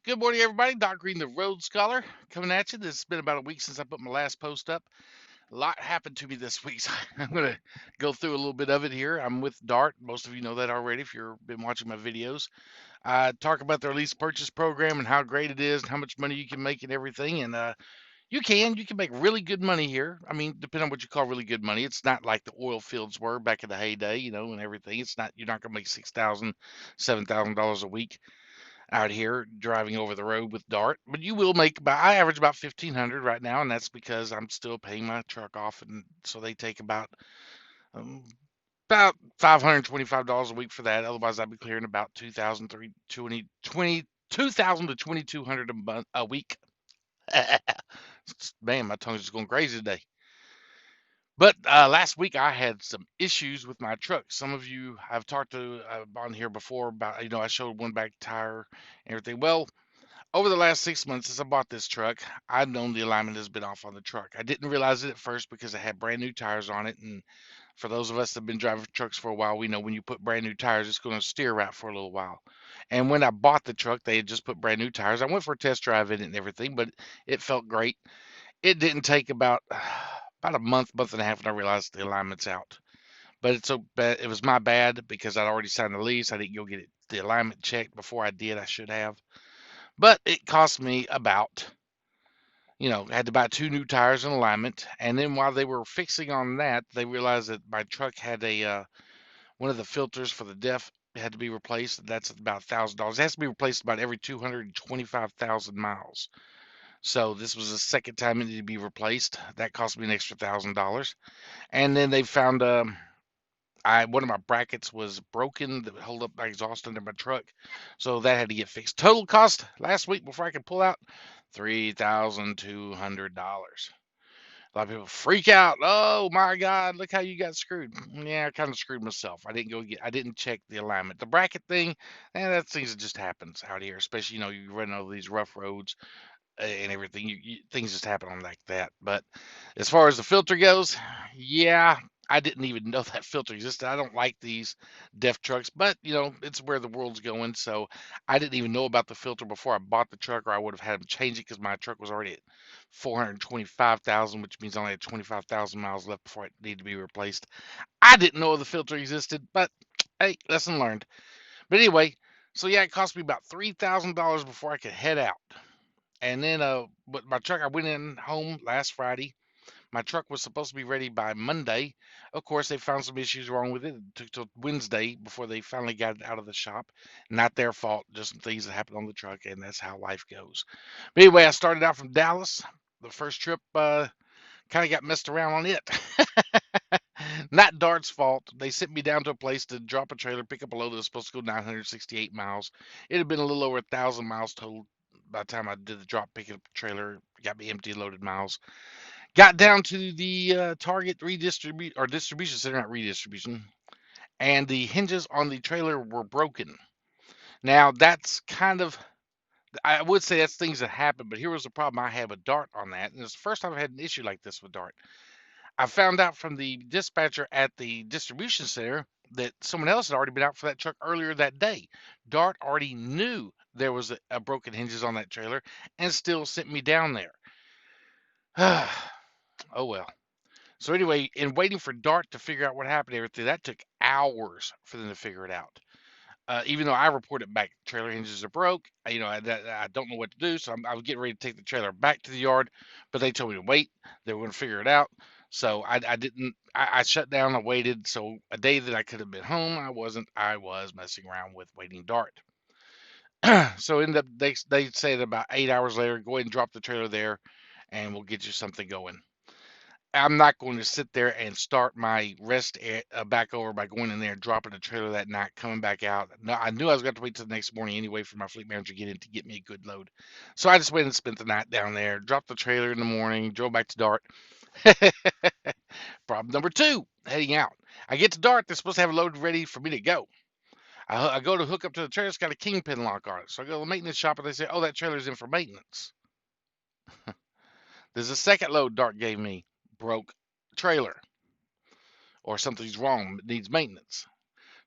Good morning, everybody. Doc Green, the Road Scholar, coming at you. This has been about a week since I put my last post up. A lot happened to me this week, so I'm going to go through a little bit of it here. I'm with Dart. Most of you know that already if you've been watching my videos. I talk about their lease purchase program and how great it is and how much money you can make and everything. And you can make really good money here. I mean, depending on what you call really good money. It's not like the oil fields were back in the heyday, and everything. It's not, you're not going to make $6,000, $7,000 a week out here driving over the road with Dart, but you will make about, I average about 1,500 right now, and that's because I'm still paying my truck off, and so they take um, about $525 a week for that. Otherwise, I'd be clearing about 2,000, 2,000 to 2,200 a week. Man, my tongue's just going crazy today. But last week I had some issues with my truck. Some of you I've talked to on here before about, I showed one back tire and everything. Well, over the last 6 months since I bought this truck, I've known the alignment has been off on the truck. I didn't realize it at first because it had brand new tires on it. And for those of us that have been driving trucks for a while, we know when you put brand new tires, it's going to steer right for a little while. And when I bought the truck, they had just put brand new tires. I went for a test drive in it and everything, but it felt great. It didn't take about about a month and a half, and I realized the alignment's out. But it's so bad. It was my bad because I'd already signed the lease. I didn't go get the alignment checked before I did. I should have. But it cost me about, had to buy two new tires and alignment. And then while they were fixing on that, they realized that my truck had one of the filters for the DEF had to be replaced. That's about $1,000. It has to be replaced about every 225,000 miles. So this was the second time it needed to be replaced. That cost me an extra $1,000. And then they found one of my brackets was broken that would hold up my exhaust under my truck, so that had to get fixed. Total cost last week before I could pull out $3,200. A lot of people freak out. Oh my God, look how you got screwed. Yeah, I kind of screwed myself. I didn't check the alignment. The bracket thing, that's things that just happens out here, especially, you run over these rough roads and everything. Things just happen on like that. But as far as the filter goes, yeah, I didn't even know that filter existed. I don't like these DEF trucks, but it's where the world's going. So I didn't even know about the filter before I bought the truck, or I would have had them change it because my truck was already at 425,000, which means I only had 25,000 miles left before it needed to be replaced. I didn't know the filter existed, but hey, lesson learned. But anyway, so yeah, it cost me about $3,000 before I could head out. And then, but my truck, I went in home last Friday. My truck was supposed to be ready by Monday. Of course, they found some issues wrong with it. It took till Wednesday before they finally got it out of the shop. Not their fault, just some things that happened on the truck, and that's how life goes. But anyway, I started out from Dallas. The first trip, kind of got messed around on it. Not Dart's fault. They sent me down to a place to drop a trailer, pick up a load that was supposed to go 968 miles. It had been a little over 1,000 miles total by the time I did the drop, picking up the trailer, got me empty loaded miles. Got down to the Target distribution center, not redistribution, and the hinges on the trailer were broken. Now that's kind of, I would say that's things that happen, but here was the problem I had with Dart on that, and it's the first time I had an issue like this with Dart. I found out from the dispatcher at the distribution center that someone else had already been out for that truck earlier that day. Dart already knew there was a broken hinges on that trailer and still sent me down there. Oh well. So anyway, in waiting for Dart to figure out what happened to everything, that took hours for them to figure it out. Even though I reported back, trailer hinges are broke. I don't know what to do, so I was getting ready to take the trailer back to the yard, but they told me to wait. They were going to figure it out. So I didn't. I shut down. I waited. So a day that I could have been home, I wasn't. I was messing around with waiting Dart. So ended up they said about 8 hours later, go ahead and drop the trailer there, and we'll get you something going. I'm not going to sit there and start my rest back over by going in there and dropping the trailer that night, coming back out. No, I knew I was going to wait till the next morning anyway for my fleet manager to get in to get me a good load. So I just went and spent the night down there, dropped the trailer in the morning, drove back to Dart. Problem number two, heading out. I get to Dart, they're supposed to have a load ready for me to go. I go to hook up to the trailer, it's got a kingpin lock on it. So I go to the maintenance shop and they say, oh, that trailer's in for maintenance. There's a second load Dart gave me, broke trailer, or something's wrong, it needs maintenance.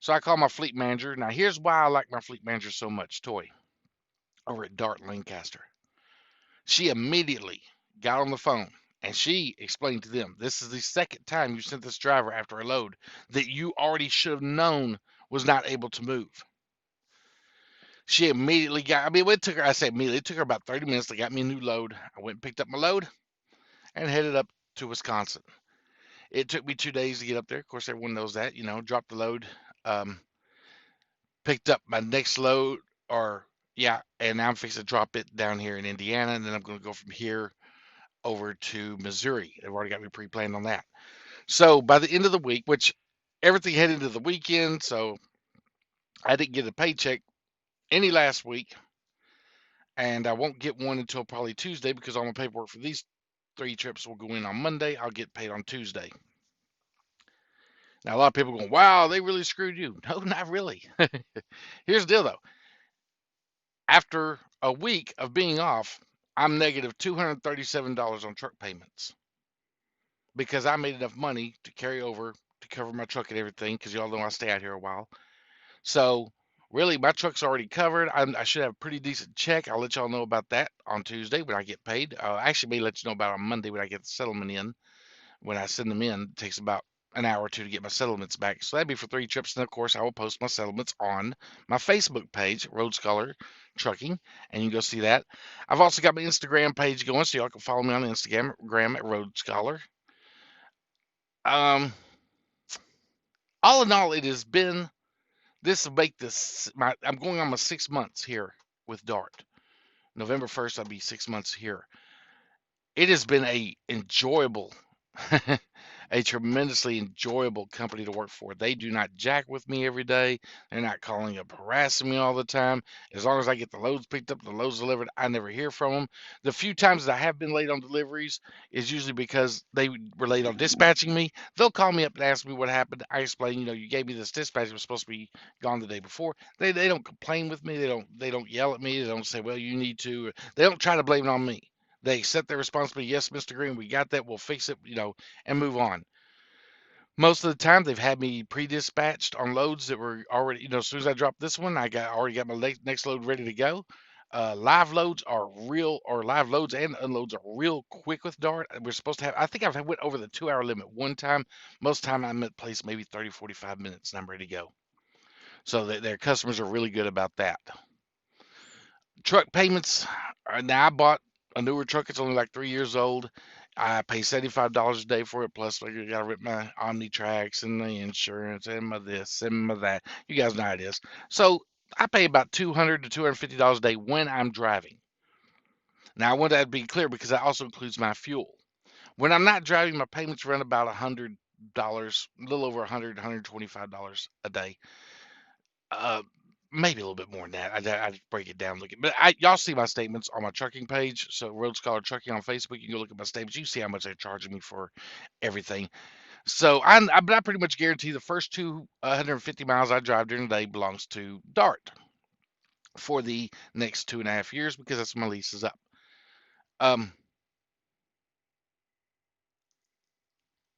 So I call my fleet manager. Now here's why I like my fleet manager so much, Toy. over at Dart Lancaster. She immediately got on the phone and she explained to them, this is the second time you sent this driver after a load that you already should have known was not able to move. She immediately got, I mean, it took her, I say immediately, it took her about 30 minutes. They got me a new load. I went and picked up my load and headed up to Wisconsin. It took me 2 days to get up there. Of course, everyone knows that, dropped the load, um, picked up my next load, or yeah, and now I'm fixing to drop it down here in Indiana, and then I'm going to go from here over to Missouri. They've already got me pre-planned on that. So by the end of the week, which everything headed into the weekend, so I didn't get a paycheck any last week, and I won't get one until probably Tuesday because all my paperwork for these 3 trips will go in on Monday. I'll get paid on Tuesday. Now, a lot of people are going, wow, they really screwed you. No, not really. Here's the deal, though. After a week of being off, I'm negative $237 on truck payments because I made enough money to carry over to cover my truck and everything because y'all know I stay out here a while. So, really, my truck's already covered. I should have a pretty decent check. I'll let y'all know about that on Tuesday when I get paid. Actually, may let you know about it on Monday when I get the settlement in. When I send them in, it takes about an hour or two to get my settlements back. So that'd be for 3 trips. And of course, I will post my settlements on my Facebook page, Road Scholar Trucking, and you can go see that. I've also got my Instagram page going, so y'all can follow me on Instagram at Road Scholar. Um, all in all, it has been this will make this I'm going on my 6 months here with Dart. November 1st, I'll be 6 months here. It has been a enjoyable a tremendously enjoyable company to work for. They do not jack with me every day. They're not calling up harassing me all the time. As long as I get the loads picked up, the loads delivered, I never hear from them. The few times that I have been late on deliveries is usually because they were late on dispatching me. They'll call me up and ask me what happened. I explain, you gave me this dispatch. It was supposed to be gone the day before. They don't complain with me. They don't yell at me. They don't say, well, you need to. They don't try to blame it on me. They accept their responsibility. Yes, Mr. Green, we got that. We'll fix it, and move on. Most of the time, they've had me pre-dispatched on loads that were already, as soon as I dropped this one, I already got my next load ready to go. Live loads or live loads and unloads are real quick with Dart. We're supposed to have, I think I've went over the 2 hour limit one time. Most time I'm at place maybe 30, 45 minutes and I'm ready to go. So their customers are really good about that. Truck payments. Now I bought a newer truck. It's only like 3 years old. I pay $75 a day for it. Plus, I got to rip my OmniTrax and the insurance and my this and my that. You guys know how it is. So I pay about $200 to $250 a day when I'm driving. Now I want that to be clear because that also includes my fuel. When I'm not driving, my payments run about $100, a little over $125 a day. Uh, Maybe a little bit more than that. I'd break it down, look at, but y'all see my statements on my trucking page. So Road Scholar Trucking on Facebook, you can go look at my statements. You see how much they're charging me for everything. So but I pretty much guarantee the first 250 miles I drive during the day belongs to Dart for the next 2.5 years because that's when my lease is up. Um,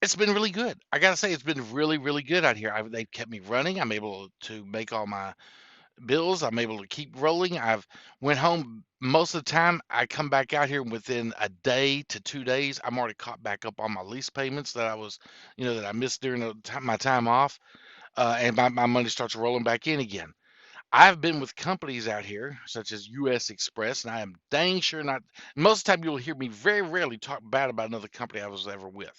it's been really good. I gotta say, it's been really, really good out here. They've kept me running. I'm able to make all my bills. I'm able to keep rolling. I've went home most of the time. I come back out here within a day to 2 days. I'm already caught back up on my lease payments that I was, that I missed during my time off, and my money starts rolling back in again. I've been with companies out here such as U.S. Express, and I am dang sure not. Most of the time, you'll hear me very rarely talk bad about another company I was ever with.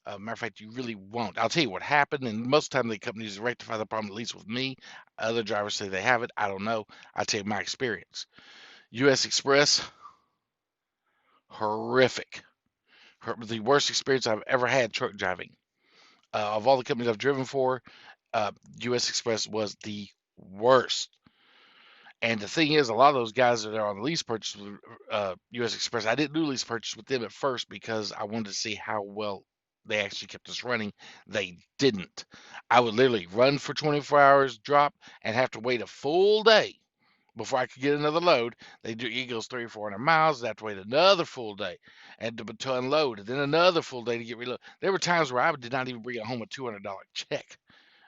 Matter of fact, you really won't. I'll tell you what happened, and most of the time the companies rectify the problem, at least with me. Other drivers say they have it. I don't know. I tell you my experience. U.S. Express, horrific. The worst experience I've ever had truck driving. Of all the companies I've driven for, U.S. Express was the worst. And the thing is, a lot of those guys that are on the lease purchase with U.S. Express, I didn't do lease purchase with them at first because I wanted to see how well they actually kept us running. They didn't. I would literally run for 24 hours, drop, and have to wait a full day before I could get another load. They do Eagles 300 or 400 miles. I have to wait another full day and to unload, and then another full day to get reloaded. There were times where I did not even bring home a $200 check.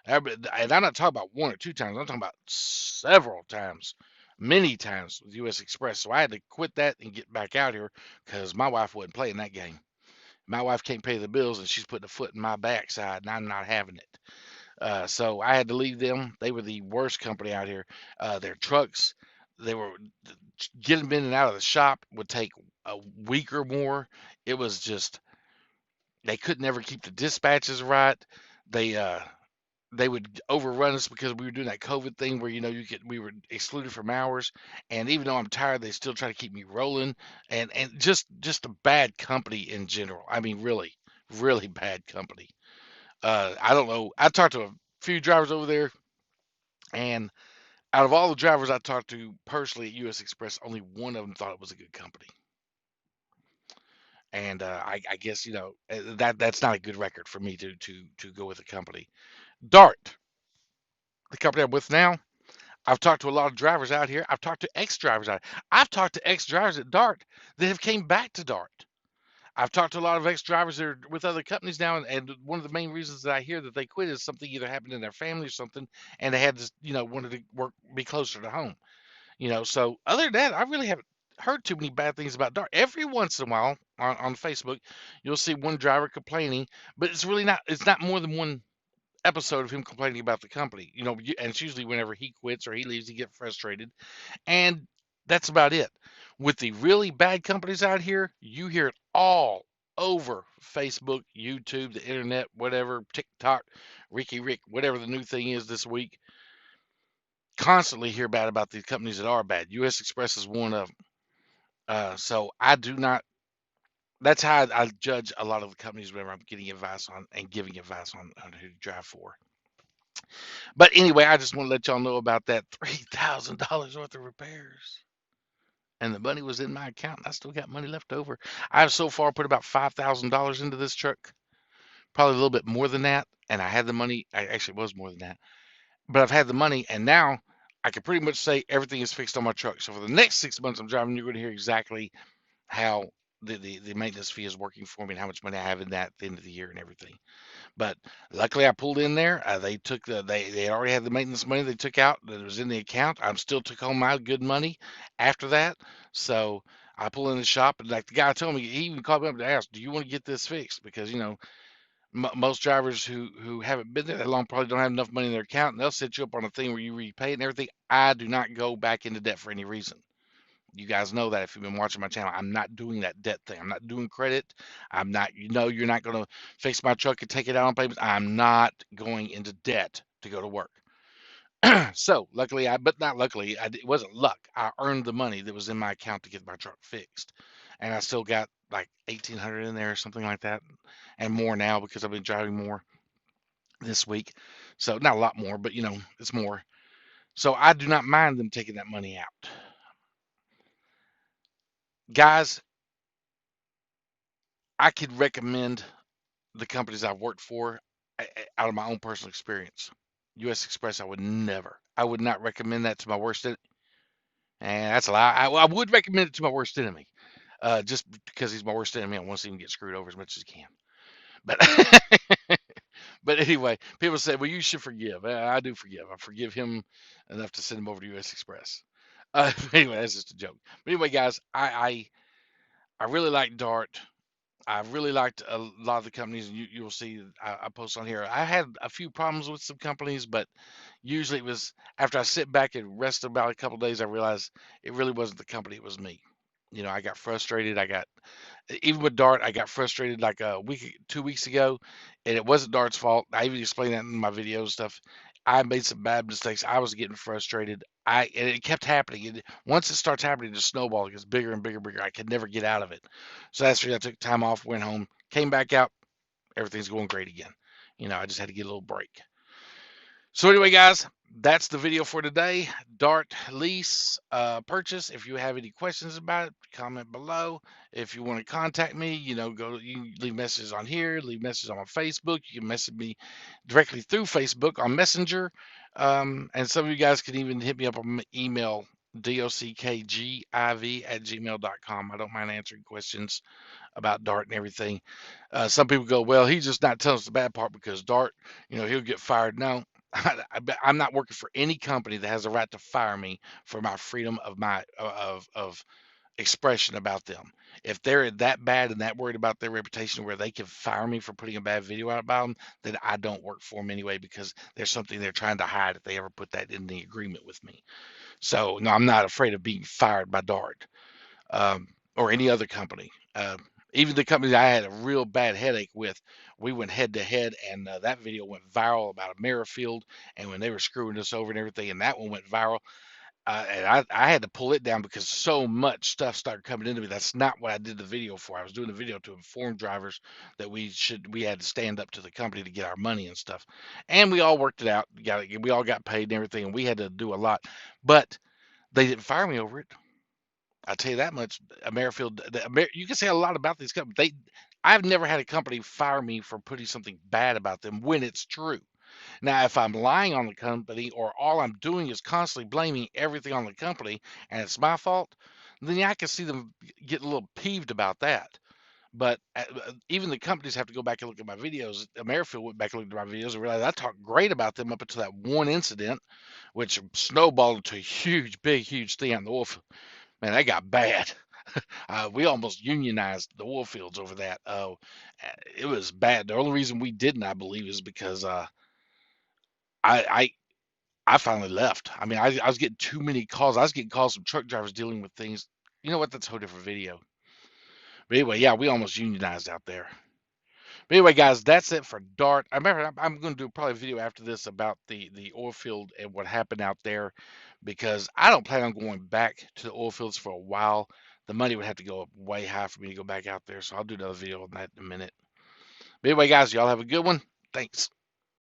And I'm not talking about one or two times. I'm talking about several times. many times with US Express. So I had to quit that and get back out here because my wife wasn't playing that game. My wife can't pay the bills and she's putting a foot in my backside and I'm not having it. So I had to leave them. They were the worst company out here. Their trucks, they were getting them in and out of the shop would take a week or more. It was just they could never keep the dispatches right. They uh they would overrun us because we were doing that COVID thing where we were excluded from hours, and even though I'm tired, they still try to keep me rolling, and just a bad company in general. I mean, really, really bad company. I don't know. I talked to a few drivers over there, and out of all the drivers I talked to personally at US Express, only one of them thought it was a good company. And I guess that's not a good record for me to go with a company. Dart, the company I'm with now, I've talked to a lot of drivers out here. I've talked to ex-drivers out here. I've talked to ex-drivers at Dart that have came back to Dart. I've talked to a lot of ex-drivers that are with other companies now, and one of the main reasons that I hear that they quit is something either happened in their family or something, and they had to, wanted to be closer to home. So other than that, I really haven't heard too many bad things about Dart. Every once in a while on Facebook, you'll see one driver complaining, but it's not more than one episode of him complaining about the company. And it's usually whenever he quits or he leaves, he gets frustrated, and that's about it. With the really bad companies out here, you hear it all over Facebook, YouTube, the internet, whatever, TikTok, Ricky Rick, whatever the new thing is this week. Constantly hear bad about these companies that are bad. US Express is one of them. So I do not. That's how I judge a lot of the companies whenever I'm getting advice on and giving advice on who to drive for. But anyway, I just want to let y'all know about that $3,000 worth of repairs. And the money was in my account, and I still got money left over. I've so far put about $5,000 into this truck, probably a little bit more than that. And I had the money. I actually it was more than that, but I've had the money, and now I can pretty much say everything is fixed on my truck. So for the next 6 months I'm driving, you're going to hear exactly how the maintenance fee is working for me and how much money I have in that at the end of the year and everything. But luckily, I pulled in there. They took they already had the maintenance money they took out that was in the account. I still took home my good money after that. So I pull in the shop, and like the guy told me, he even called me up to ask, "Do you want to get this fixed?" Because most drivers who haven't been there that long probably don't have enough money in their account, and they'll set you up on a thing where you repay it and everything. I do not go back into debt for any reason. You guys know that if you've been watching my channel, I'm not doing that debt thing. I'm not doing credit. I'm not, you're not going to fix my truck and take it out on payments. I'm not going into debt to go to work. So luckily, but not luckily, it wasn't luck. I earned the money that was in my account to get my truck fixed, and I still got like 1,800 in there or something like that, and more now because I've been driving more this week. So not a lot more, but it's more. So I do not mind them taking that money out, guys. I could recommend the companies I've worked for out of my own personal experience. US Express, I would never. I would not recommend that to my worst enemy. And that's a lie. I would recommend it to my worst enemy. Just because he's my worst enemy, I want to see him get screwed over as much as he can. But but anyway, people say, well, you should forgive. I do forgive. I forgive him enough to send him over to US Express. Anyway, that's just a joke. But anyway, guys, I really like Dart. I really liked a lot of the companies, and you'll see I post on here. I had a few problems with some companies, but usually it was after I sit back and rest about a couple of days, I realized it really wasn't the company, it was me. I got frustrated. Even with Dart, I got frustrated like a week, 2 weeks ago, and it wasn't Dart's fault. I even explained that in my video stuff. I made some bad mistakes. I was getting frustrated. And it kept happening. And once it starts happening, the snowball gets bigger and bigger and bigger. I could never get out of it. So that's why I took time off, went home, came back out. Everything's going great again. I just had to get a little break. So anyway, guys, that's the video for today. Dart lease purchase. If you have any questions about it, comment below. If you want to contact me, you can leave messages on here, leave messages on my Facebook. You can message me directly through Facebook on Messenger. And some of you guys can even hit me up on my email, dockgiv@gmail.com. I don't mind answering questions about Dart and everything. Some people go, well, he's just not telling us the bad part because Dart, he'll get fired. No, I'm not working for any company that has a right to fire me for my freedom of expression about them. If they're that bad and that worried about their reputation where they can fire me for putting a bad video out about them, then I don't work for them anyway because there's something they're trying to hide if they ever put that in the agreement with me. So no, I'm not afraid of being fired by Dart, or any other company. Even the company I had a real bad headache with, we went head to head, and that video went viral about a Merrifield, and when they were screwing us over and everything, and that one went viral. And I had to pull it down because so much stuff started coming into me. That's not what I did the video for. I was doing the video to inform drivers that we had to stand up to the company to get our money and stuff. And we all worked it out. We all got paid and everything, and we had to do a lot. But they didn't fire me over it. I'll tell you that much. Merrifield, you can say a lot about these companies. I've never had a company fire me for putting something bad about them when it's true. Now, if I'm lying on the company or all I'm doing is constantly blaming everything on the company and it's my fault, then yeah, I can see them get a little peeved about that. But even the companies have to go back and look at my videos. Merrifield went back and looked at my videos and realized I talked great about them up until that one incident, which snowballed into a huge, big, huge thing on the oil field. Man, that got bad. We almost unionized the oil fields over that. It was bad. The only reason we didn't, I believe, is because I, I I finally left. I mean, I was getting too many calls. I was getting calls from truck drivers dealing with things. You know what? That's a whole different video. But anyway, yeah, we almost unionized out there. But anyway, guys, that's it for Dart. I remember I'm going to do probably a video after this about the oil field and what happened out there, because I don't plan on going back to the oil fields for a while. The money would have to go up way high for me to go back out there. So I'll do another video on that in a minute. But anyway, guys, y'all have a good one. Thanks.